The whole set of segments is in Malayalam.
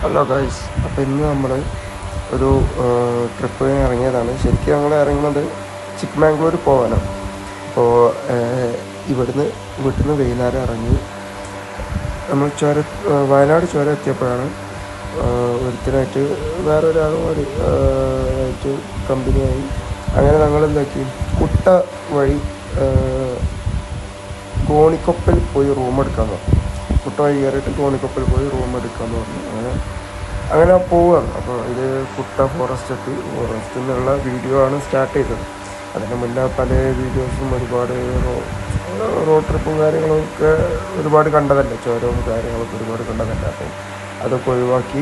ഹലോ ഗൈസ്, അപ്പോൾ ഇന്ന് നമ്മൾ ഒരു ട്രിപ്പ് ഇറങ്ങിയതാണ്. ശരിക്കും ഞങ്ങൾ ഇറങ്ങുന്നത് ചിക്ക്മാംഗ്ലൂർ പോകാനാണ്. അപ്പോൾ ഇവിടുന്ന് വീട്ടിൽ നിന്ന് വൈകുന്നേരം ഇറങ്ങി നമ്മൾ വയനാട് ചുരം എത്തിയപ്പോഴാണ് ഒരുത്തനായിട്ട് വേറൊരാളും കൂടി ആയിട്ട് കമ്പനിയായി. അങ്ങനെ ഞങ്ങൾ എന്താക്കി, കുട്ട വഴി ഗോണിക്കൊപ്പൽ പോയി റൂം എടുക്കാൻ പറഞ്ഞു. കുട്ട വഴി കയറിയിട്ട് ഗോണിക്കൊപ്പൽ പോയി റൂം എടുക്കാമെന്ന് പറഞ്ഞു. അങ്ങനെ പോവുകയാണ്. അപ്പോൾ ഇത് കുട്ട ഫോറസ്റ്റ് എത്തി. ഫോറസ്റ്റിൽ നിന്നുള്ള വീഡിയോ ആണ് സ്റ്റാർട്ട് ചെയ്തത്. അതിന് മുന്നേ പല വീഡിയോസും ഒരുപാട് റോഡ് ട്രിപ്പും കാര്യങ്ങളൊക്കെ ഒരുപാട് കണ്ടതല്ലേ, ചുരവും കാര്യങ്ങളൊക്കെ ഒരുപാട് കണ്ടതല്ലേ. അപ്പം അതൊക്കെ ഒഴിവാക്കി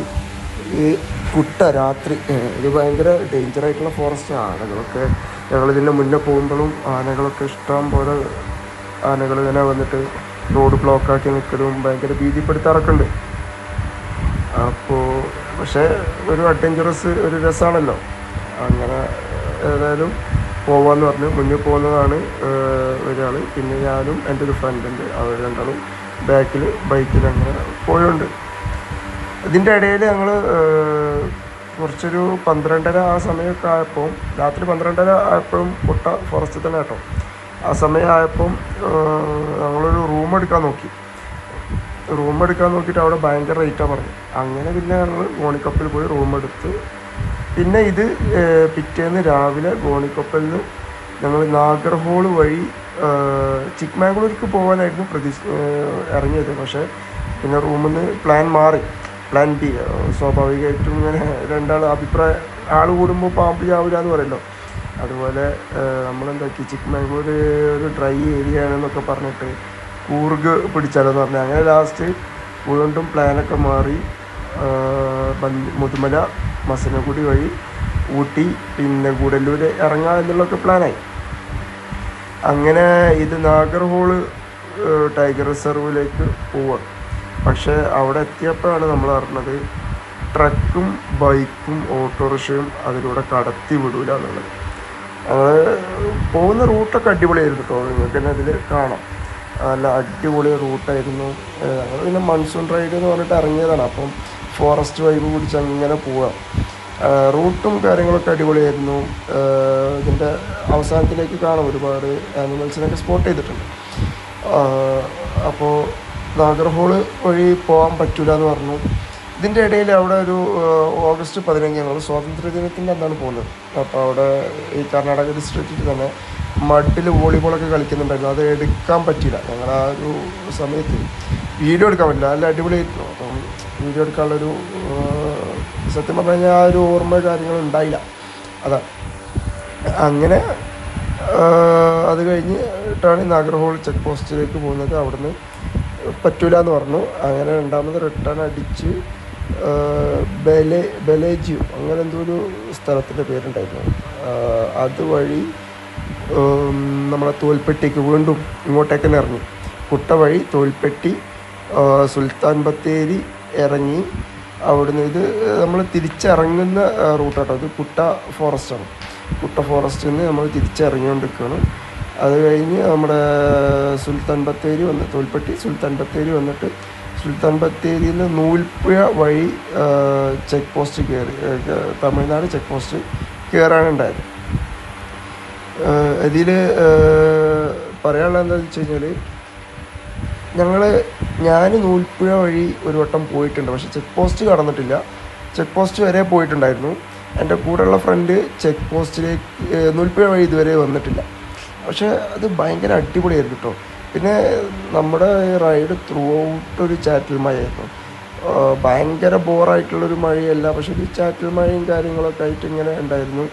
ഈ കുട്ട രാത്രി ഇത് ഭയങ്കര ഡേഞ്ചറായിട്ടുള്ള ഫോറസ്റ്റ്. ആനകളൊക്കെ ഞങ്ങളിതിൻ്റെ മുന്നേ പോകുമ്പോഴും ആനകളൊക്കെ ഇഷ്ടം പോലെ ആനകൾ ഇങ്ങനെ വന്നിട്ട് റോഡ് ബ്ലോക്കാക്കി നിൽക്കലും ഭയങ്കര ഭീതിപ്പെടുത്താറൊക്കെ ഉണ്ട്. അപ്പോൾ പക്ഷേ ഒരു അഡ്വഞ്ചറസ് ഒരു രസമാണല്ലോ. അങ്ങനെ ഏതായാലും പോവാമെന്ന് പറഞ്ഞ് മുന്നിൽ പോകുന്നതാണ് ഒരാൾ, പിന്നെ ഞാനും എൻ്റെ ഒരു ഫ്രണ്ടുണ്ട്. അവർ രണ്ടാളും ബാക്കിൽ ബൈക്കിൽ അങ്ങനെ പോയുണ്ട്. ഇതിൻ്റെ ഇടയിൽ ഞങ്ങൾ കുറച്ചൊരു 12:30 ആ സമയമൊക്കെ ആയപ്പോൾ, രാത്രി 12:30 ആയപ്പോഴും കുട്ട ഫോറസ്റ്റിൽ തന്നെ കേട്ടോ. ആ സമയമായപ്പം ഞങ്ങളൊരു റൂം എടുക്കാൻ നോക്കിയിട്ട് അവിടെ ഭയങ്കര റേറ്റാണ് പറഞ്ഞു. അങ്ങനെ പിന്നെ ഞങ്ങൾ ഗോണിക്കപ്പലിൽ പോയി റൂം എടുത്ത്, പിന്നെ ഇത് പിറ്റേന്ന് രാവിലെ ഗോണിക്കപ്പലിൽ നിന്ന് ഞങ്ങൾ നാഗർഹോൾ വഴി ചിക്ക്മാംഗ്ലൂർക്ക് പോകാനായിരുന്നു ഇറങ്ങിയത്. പക്ഷേ പിന്നെ റൂമിൽ നിന്ന് പ്ലാൻ ബി. സ്വാഭാവികമായിട്ടും ഇങ്ങനെ ആൾ കൂടുമ്പോൾ പാമ്പ് ചാവില്ല എന്ന് പറയല്ലോ. അതുപോലെ നമ്മളെന്താക്കി, ചിക്ക്മാംഗ്ലൂർ ഒരു ഡ്രൈ ഏരിയ ആണെന്നൊക്കെ പറഞ്ഞിട്ട് കൂർഗ് പിടിച്ചാലോന്ന് പറഞ്ഞു. അങ്ങനെ ലാസ്റ്റ് വീണ്ടും പ്ലാനൊക്കെ മാറി മുതുമല, മസനഗുഡി വഴി ഊട്ടി, പിന്നെ ഗൂഡല്ലൂർ ഇറങ്ങാം എന്നുള്ളതൊക്കെ പ്ലാനായി. അങ്ങനെ ഇത് നാഗർഹോള് ടൈഗർ റിസർവിലേക്ക് പോവാണ്. പക്ഷേ അവിടെ എത്തിയപ്പോഴാണ് നമ്മൾ അറിഞ്ഞത് ട്രക്കും ബൈക്കും ഓട്ടോറിക്ഷയും അതിലൂടെ കടത്തി വിടൂല എന്നുള്ളത്. ഞങ്ങൾ പോകുന്ന റൂട്ടൊക്കെ അടിപൊളിയായിരുന്നു കേട്ടോ. നിങ്ങൾക്ക് തന്നെ അതിൽ കാണാം, നല്ല അടിപൊളി റൂട്ടായിരുന്നു. ഞങ്ങൾ പിന്നെ മൺസൂൺ റൈഡ് എന്ന് പറഞ്ഞിട്ട് ഇറങ്ങിയതാണ്. അപ്പം ഫോറസ്റ്റ് വൈബ് പിടിച്ച് അങ്ങനെ പോവാം. റൂട്ടും കാര്യങ്ങളൊക്കെ അടിപൊളിയായിരുന്നു. ഇതിൻ്റെ അവസാനത്തിലേക്ക് കാണാം ഒരുപാട് ആനിമൽസിനൊക്കെ സ്പോട്ട് ചെയ്തിട്ടുണ്ട്. അപ്പോൾ നാഗർഹോള് വഴി പോകാൻ പറ്റില്ല എന്ന് പറഞ്ഞു. ഇതിൻ്റെ ഇടയിൽ അവിടെ ഒരു ഓഗസ്റ്റ് 15 ഞങ്ങൾ സ്വാതന്ത്ര്യ ദിനത്തിൻ്റെ അന്നാണ് പോകുന്നത്. അപ്പോൾ അവിടെ ഈ കർണാടക ഡിസ്ട്രിക്റ്റിൽ തന്നെ മഡിൽ വോളിബോളൊക്കെ കളിക്കുന്നുണ്ടായിരുന്നു. അത് എടുക്കാൻ പറ്റിയില്ല. ഞങ്ങൾ ആ ഒരു സമയത്ത് വീഡിയോ എടുക്കാൻ പറ്റില്ല. നല്ല അടിപൊളിയായിരുന്നു. അപ്പം വീഡിയോ എടുക്കാനുള്ളൊരു സത്യം പറഞ്ഞു കഴിഞ്ഞാൽ ആ ഒരു ഓർമ്മ കാര്യങ്ങളുണ്ടായില്ല. അതാണ്. അങ്ങനെ അത് കഴിഞ്ഞിട്ടാണ് നാഗർഹോൾ ചെക്ക് പോസ്റ്റിലേക്ക് പോകുന്നത്. അവിടുന്ന് പറ്റൂല എന്ന് പറഞ്ഞു. അങ്ങനെ രണ്ടാമത് റിട്ടേൺ അടിച്ച് ബലേജിയോ അങ്ങനെ എന്തോ ഒരു സ്ഥലത്തിൻ്റെ പേരുണ്ടായിരുന്നു. അതുവഴി നമ്മളെ തോൽപ്പെട്ടിക്ക് വീണ്ടും ഇങ്ങോട്ടേക്ക് തന്നെ ഇറങ്ങി. കുട്ട വഴി തോൽപ്പെട്ടി, സുൽത്താൻ ബത്തേരി ഇറങ്ങി. അവിടുന്ന് ഇത് നമ്മൾ തിരിച്ചിറങ്ങുന്ന റൂട്ടാട്ടോ. ഇത് കുട്ട ഫോറസ്റ്റാണ്. കുട്ട ഫോറസ്റ്റിൽ നിന്ന് നമ്മൾ തിരിച്ചിറങ്ങിക്കൊണ്ടിരിക്കുകയാണ്. അത് കഴിഞ്ഞ് നമ്മുടെ സുൽത്താൻ ബത്തേരി തോൽപ്പെട്ടി സുൽത്താൻ ബത്തേരി വന്നിട്ട് സുൽത്താൻ ബത്തേരിയിൽ നിന്ന് നൂൽപ്പുഴ വഴി ചെക്ക് പോസ്റ്റ് കയറി, തമിഴ്നാട് ചെക്ക് പോസ്റ്റ് കയറാനുണ്ടായത്. ഇതിൽ പറയാനുള്ളത് എന്താണെന്ന് വെച്ച് കഴിഞ്ഞാൽ, ഞാൻ നൂൽപ്പുഴ വഴി ഒരു വട്ടം പോയിട്ടുണ്ട്. പക്ഷേ ചെക്ക് പോസ്റ്റ് കടന്നിട്ടില്ല. ചെക്ക് പോസ്റ്റ് വരെ പോയിട്ടുണ്ടായിരുന്നു. എൻ്റെ കൂടെയുള്ള ഫ്രണ്ട് ചെക്ക് പോസ്റ്റിലേക്ക് നൂൽപ്പുഴ വഴി ഇതുവരെ വന്നിട്ടില്ല. പക്ഷേ അത് ഭയങ്കര അടിപൊളിയായിരുന്നു കേട്ടോ. പിന്നെ നമ്മുടെ റൈഡ് ത്രൂ ഔട്ട് ഒരു ചാറ്റൽ മഴയായിരുന്നു. ഭയങ്കര ബോറായിട്ടുള്ളൊരു മഴയല്ല, പക്ഷെ ഒരു ചാറ്റൽ മഴയും കാര്യങ്ങളൊക്കെ ആയിട്ട് ഇങ്ങനെ ഉണ്ടായിരുന്നു.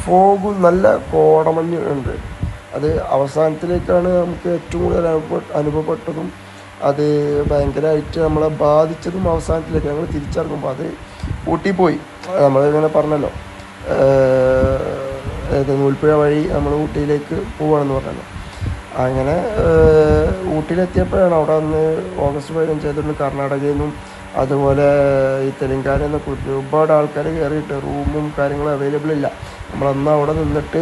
ഫോഗും നല്ല കോടമഞ്ഞ് ഉണ്ട്. അത് അവസാനത്തിലേക്കാണ് നമുക്ക് ഏറ്റവും കൂടുതൽ അനുഭവപ്പെട്ടതും അത് ഭയങ്കരമായിട്ട് നമ്മളെ ബാധിച്ചതും അവസാനത്തിലേക്ക്. ഞങ്ങൾ തിരിച്ചിറങ്ങുമ്പോൾ അത് ഊട്ടി പോയി. നമ്മളിങ്ങനെ പറഞ്ഞല്ലോ, നൂൽപ്പുഴ വഴി നമ്മൾ ഊട്ടിയിലേക്ക് പോവുകയാണെന്ന് പറഞ്ഞല്ലോ. അങ്ങനെ ഊട്ടിയിലെത്തിയപ്പോഴാണ് അവിടെ അന്ന് ഓഗസ്റ്റ് 15 കർണാടകയിൽ നിന്നും അതുപോലെ ഈ തെലങ്കാനയിൽ നിന്നൊക്കെ ഒരുപാട് ആൾക്കാർ കയറിയിട്ട് റൂമും കാര്യങ്ങളും അവൈലബിൾ ഇല്ല. നമ്മളന്ന് അവിടെ നിന്നിട്ട്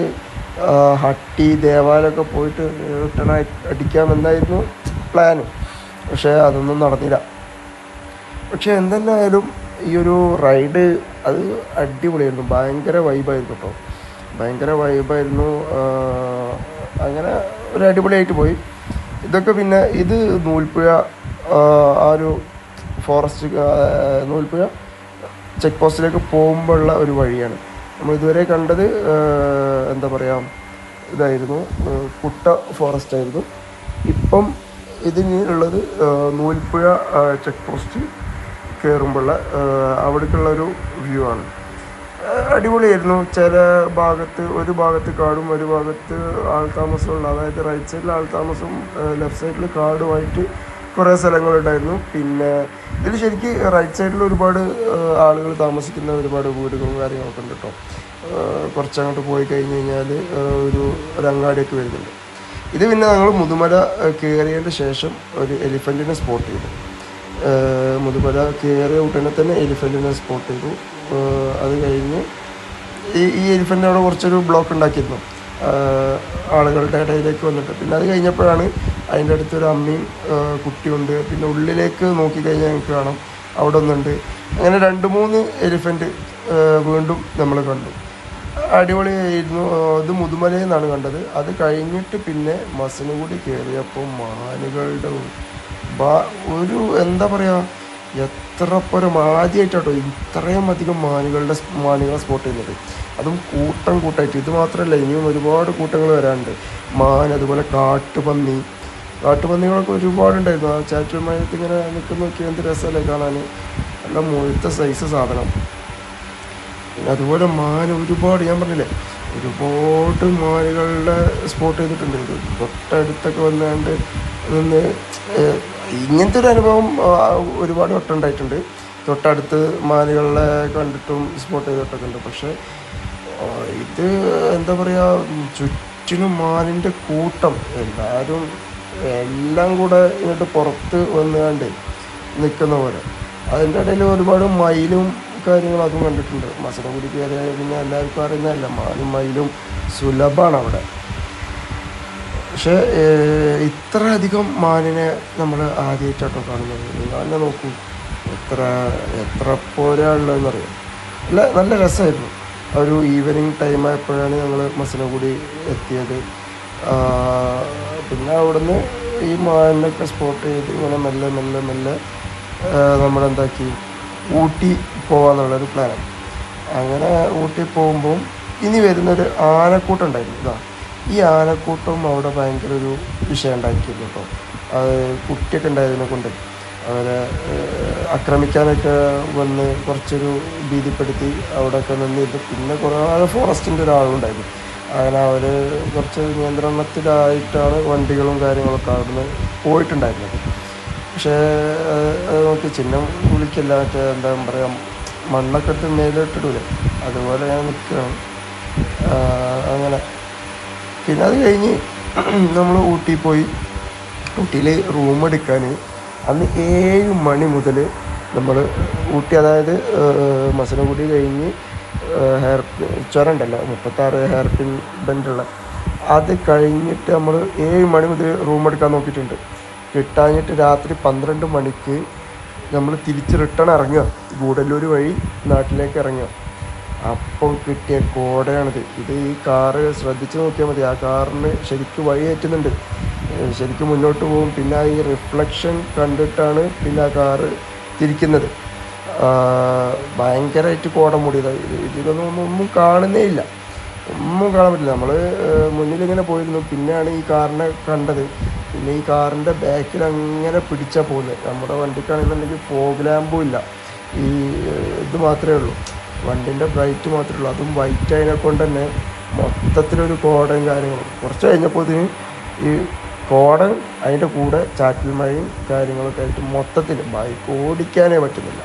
ഹട്ടി ദേവാലയമൊക്കെ പോയിട്ട് റിട്ടേൺ അടിക്കാമെന്നായിരുന്നു പ്ലാന്. പക്ഷേ അതൊന്നും നടന്നില്ല. പക്ഷെ എന്തെന്നായാലും ഈ ഒരു റൈഡ് അത് അടിപൊളിയായിരുന്നു, ഭയങ്കര വൈബായിരുന്നു കേട്ടോ, ഭയങ്കര വൈബായിരുന്നു. അങ്ങനെ ഒരു അടിപൊളിയായിട്ട് പോയി. ഇതൊക്കെ പിന്നെ ഇത് നൂൽപ്പുഴ ആ ഒരു ഫോറസ്റ്റ് നൂൽപ്പുഴ ചെക്ക് പോസ്റ്റിലേക്ക് പോകുമ്പോഴുള്ള ഒരു വഴിയാണ്. നമ്മൾ ഇതുവരെ കണ്ടത് എന്താ പറയുക ഇതായിരുന്നു, കുട്ട ഫോറസ്റ്റ് ആയിരുന്നു. ഇപ്പം ഇതിനുള്ളത് നൂൽപ്പുഴ ചെക്ക് പോസ്റ്റ് കയറുമ്പോഴുള്ള അവിടേക്കുള്ളൊരു വ്യൂ ആണ്. അടിപൊളിയായിരുന്നു. ചില ഒരു ഭാഗത്ത് കാടും ഒരു ഭാഗത്ത് ആൾതാമസമുള്ള, അതായത് റൈറ്റ് സൈഡിൽ ആൾതാമസം ലെഫ്റ്റ് സൈഡിൽ കാടുമായിട്ട് കുറേ സ്ഥലങ്ങളുണ്ടായിരുന്നു. പിന്നെ ഇതിൽ ശരിക്കും റൈറ്റ് സൈഡിൽ ഒരുപാട് ആളുകൾ താമസിക്കുന്ന ഒരുപാട് വീടുകളും കാര്യങ്ങളൊക്കെ ഉണ്ട് കേട്ടോ. കുറച്ചങ്ങോട്ട് പോയി കഴിഞ്ഞ് കഴിഞ്ഞാൽ ഒരു അങ്ങാടിയൊക്കെ വരുന്നുണ്ട്. ഇത് പിന്നെ ഞങ്ങൾ മുതുമല കയറിയതിൻ്റെ ശേഷം ഒരു എലിഫൻറ്റിനെ സ്പോട്ട് ചെയ്തു. മുതുമല കയറിയ ഉടനെ തന്നെ എലിഫൻറ്റിനെ സ്പോട്ട് ചെയ്തു. അത് കഴിഞ്ഞ് ഈ എലിഫൻ്റ് അവിടെ കുറച്ചൊരു ബ്ലോക്ക് ഉണ്ടാക്കിയിരുന്നു ആളുകളുടെ ഇടയിലേക്ക് വന്നിട്ട്. പിന്നെ അത് കഴിഞ്ഞപ്പോഴാണ് അതിൻ്റെ അടുത്തൊരു അമ്മയും കുട്ടിയുണ്ട്. പിന്നെ ഉള്ളിലേക്ക് നോക്കിക്കഴിഞ്ഞാൽ ഞങ്ങൾക്ക് കാണാം അവിടെ ഒന്നുണ്ട്. അങ്ങനെ 2-3 എലിഫൻറ്റ് വീണ്ടും നമ്മൾ കണ്ടു. അടിപൊളിയായിരുന്നു. ഇത് മുതുമലയിൽ നിന്നാണ് കണ്ടത്. അത് കഴിഞ്ഞിട്ട് പിന്നെ മസനഗുഡി കയറിയപ്പോൾ മാനുകളുടെ ഒരു എന്താ പറയുക, എത്ര പുരം ആദ്യമായിട്ടോ ഇത്രയും അധികം മാനുകളെ സ്പോട്ട് ചെയ്യുന്നത്, അതും കൂട്ടമായിട്ട്. ഇത് മാത്രമല്ല, ഇനിയും ഒരുപാട് കൂട്ടങ്ങൾ വരാനുണ്ട്. അതുപോലെ കാട്ടുപന്നികളൊക്കെ ഒരുപാടുണ്ടായിരുന്നു. ആ ചാറ്റൽ മഴയത്ത് ഇങ്ങനെ നിൽക്കുന്നൊക്കെ എന്ത് രസമല്ലേ കാണാൻ, നല്ല മുഴുത്ത സൈസ് സാധനം. പിന്നെ അതുപോലെ ഒരുപാട്, ഞാൻ പറഞ്ഞില്ലേ, ഒരുപാട് മാനുകളുടെ സ്പോട്ട് ചെയ്തിട്ടുണ്ട്. ഇത് തൊട്ടടുത്തൊക്കെ വന്നാണ്ട് നിന്ന് ഇങ്ങനത്തെ ഒരു അനുഭവം ഒരുപാട് വട്ടം ഉണ്ടായിട്ടുണ്ട്. തൊട്ടടുത്ത് മാനുകളെ കണ്ടിട്ടും സ്പോട്ട് ചെയ്തിട്ടൊക്കെ ഉണ്ട്. പക്ഷേ ഇത് എന്താ പറയുക, ചുറ്റിനും മാനിൻ്റെ കൂട്ടം, എല്ലാം കൂടെ ഇങ്ങോട്ട് പുറത്ത് വന്നുകൊണ്ട് നിൽക്കുന്ന പോലെ. അതിൻ്റെ ഇടയിൽ ഒരുപാട് മയിലും കാര്യങ്ങളും അതും കണ്ടിട്ടുണ്ട്. മസനഗുഡി കയറിയാൽ പിന്നെ എല്ലാവർക്കും അറിയുന്നതല്ല, മാനും മയിലും സുലഭമാണ് അവിടെ. പക്ഷേ ഇത്ര അധികം മാനിനെ നമ്മൾ ആദ്യമായിട്ടോ കാണുന്നത്. നിങ്ങൾ തന്നെ നോക്കൂ, എത്ര പോരാളുള്ളതെന്നറിയാം. നല്ല രസമായിരുന്നു. ഒരു ഈവനിങ് ടൈമായപ്പോഴാണ് ഞങ്ങൾ മസനഗുഡി എത്തിയത്. പിന്നെ അവിടുന്ന് ഈ മാനിനൊക്കെ സ്പോട്ട് ചെയ്ത് ഇങ്ങനെ മെല്ലെ നമ്മളെന്താക്കി ഊട്ടി പോകാമെന്നുള്ളൊരു പ്ലാനാണ്. അങ്ങനെ ഊട്ടി പോകുമ്പം ഇനി വരുന്നൊരു ആനക്കൂട്ടം ഉണ്ടായിരുന്നു. ഈ ആനക്കൂട്ടം അവിടെ ഭയങ്കര ഒരു വിഷയം ഉണ്ടാക്കിയിരുന്നു കേട്ടോ. അത് കുട്ടിയൊക്കെ ഉണ്ടായതിനെ കൊണ്ട് അവരെ ആക്രമിക്കാനൊക്കെ വന്ന് കുറച്ചൊരു ഭീതിപ്പെടുത്തി അവിടെയൊക്കെ നിന്നിട്ട്. പിന്നെ കുറേ ഫോറസ്റ്റിൻ്റെ ഒരാളുണ്ടായിരുന്നു. അങ്ങനെ അവർ കുറച്ച് നിയന്ത്രണത്തിലായിട്ടാണ് വണ്ടികളും കാര്യങ്ങളൊക്കെ അവിടുന്ന് പോയിട്ടുണ്ടായിരുന്നത്. പക്ഷേ അത് നോക്കി ചിഹ്നം വിളിക്കില്ല, മറ്റേ എന്താ പറയുക, മണ്ണൊക്കെ ഇട്ട് മേലിട്ടിട്ടില്ലേ, അതുപോലെ ഞാൻ നിൽക്കുകയാണ്. അങ്ങനെ പിന്നെ അത് കഴിഞ്ഞ് നമ്മൾ ഊട്ടി പോയി. ഊട്ടിയിൽ റൂം എടുക്കാൻ അന്ന് 7 മണി മുതൽ നമ്മൾ ഊട്ടി, അതായത് മസനഗുഡി കഴിഞ്ഞ് ചുരം ഉണ്ടല്ലോ 36 ഹെയർ പിൻ ബെൻഡുള്ള, അത് കഴിഞ്ഞിട്ട് നമ്മൾ 7 മണി മുതൽ റൂം എടുക്കാൻ നോക്കിയിട്ടുണ്ട്. കിട്ടാഞ്ഞിട്ട് രാത്രി 12 മണിക്ക് നമ്മൾ തിരിച്ച് റിട്ടേൺ ഇറങ്ങുക, ഗൂഡല്ലൂർ വഴി നാട്ടിലേക്ക് ഇറങ്ങുക. അപ്പോൾ കിട്ടിയ കോടയാണിത്. ഈ കാറ് ശ്രദ്ധിച്ച് നോക്കിയാൽ മതി, ആ കാറിന് ശരിക്കും വഴി ഏറ്റുന്നുണ്ട്, ശരിക്കും മുന്നോട്ട് പോകും. പിന്നെ ഈ റിഫ്ലക്ഷൻ കണ്ടിട്ടാണ് പിന്നെ ആ കാറ് തിരിക്കുന്നത്. ഭയങ്കരമായിട്ട് കോട മൂടിയതാണ്. ഒന്നും കാണുന്നേ ഇല്ല, ഒന്നും കാണാൻ പറ്റില്ല. നമ്മൾ മുന്നിലിങ്ങനെ പോയിരുന്നു, പിന്നെയാണ് ഈ കാറിനെ കണ്ടത്. പിന്നെ ഈ കാറിൻ്റെ ബാക്കിൽ അങ്ങനെ പിടിച്ചാൽ പോകുന്നത്. നമ്മുടെ വണ്ടിക്കാണെന്നുണ്ടെങ്കിൽ ഫോഗ് ലാമ്പും ഇല്ല, ഈ ഇത് മാത്രമേ ഉള്ളൂ, വണ്ടിൻ്റെ ബ്രൈറ്റ് മാത്രമേ ഉള്ളൂ, അതും വൈറ്റ് ആയതിനെ കൊണ്ട് തന്നെ മൊത്തത്തിലൊരു കോടയും കാര്യങ്ങളും. കുറച്ച് കഴിഞ്ഞപ്പോൾ ഈ കോട അതിൻ്റെ കൂടെ ചാറ്റൽ മഴയും കാര്യങ്ങളൊക്കെ ആയിട്ട് മൊത്തത്തിൽ ബൈക്ക് ഓടിക്കാനേ പറ്റുന്നില്ല.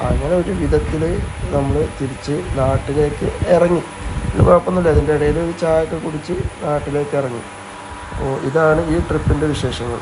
അങ്ങനെ ഒരു വിധത്തിൽ നമ്മൾ തിരിച്ച് നാട്ടിലേക്ക് ഇറങ്ങി. ഇത് കുഴപ്പമൊന്നുമില്ല, അതിൻ്റെ ഇടയിൽ ചായ ഒക്കെ കുടിച്ച് നാട്ടിലേക്ക് ഇറങ്ങി. അപ്പോൾ ഇതാണ് ഈ ട്രിപ്പിൻ്റെ വിശേഷങ്ങൾ.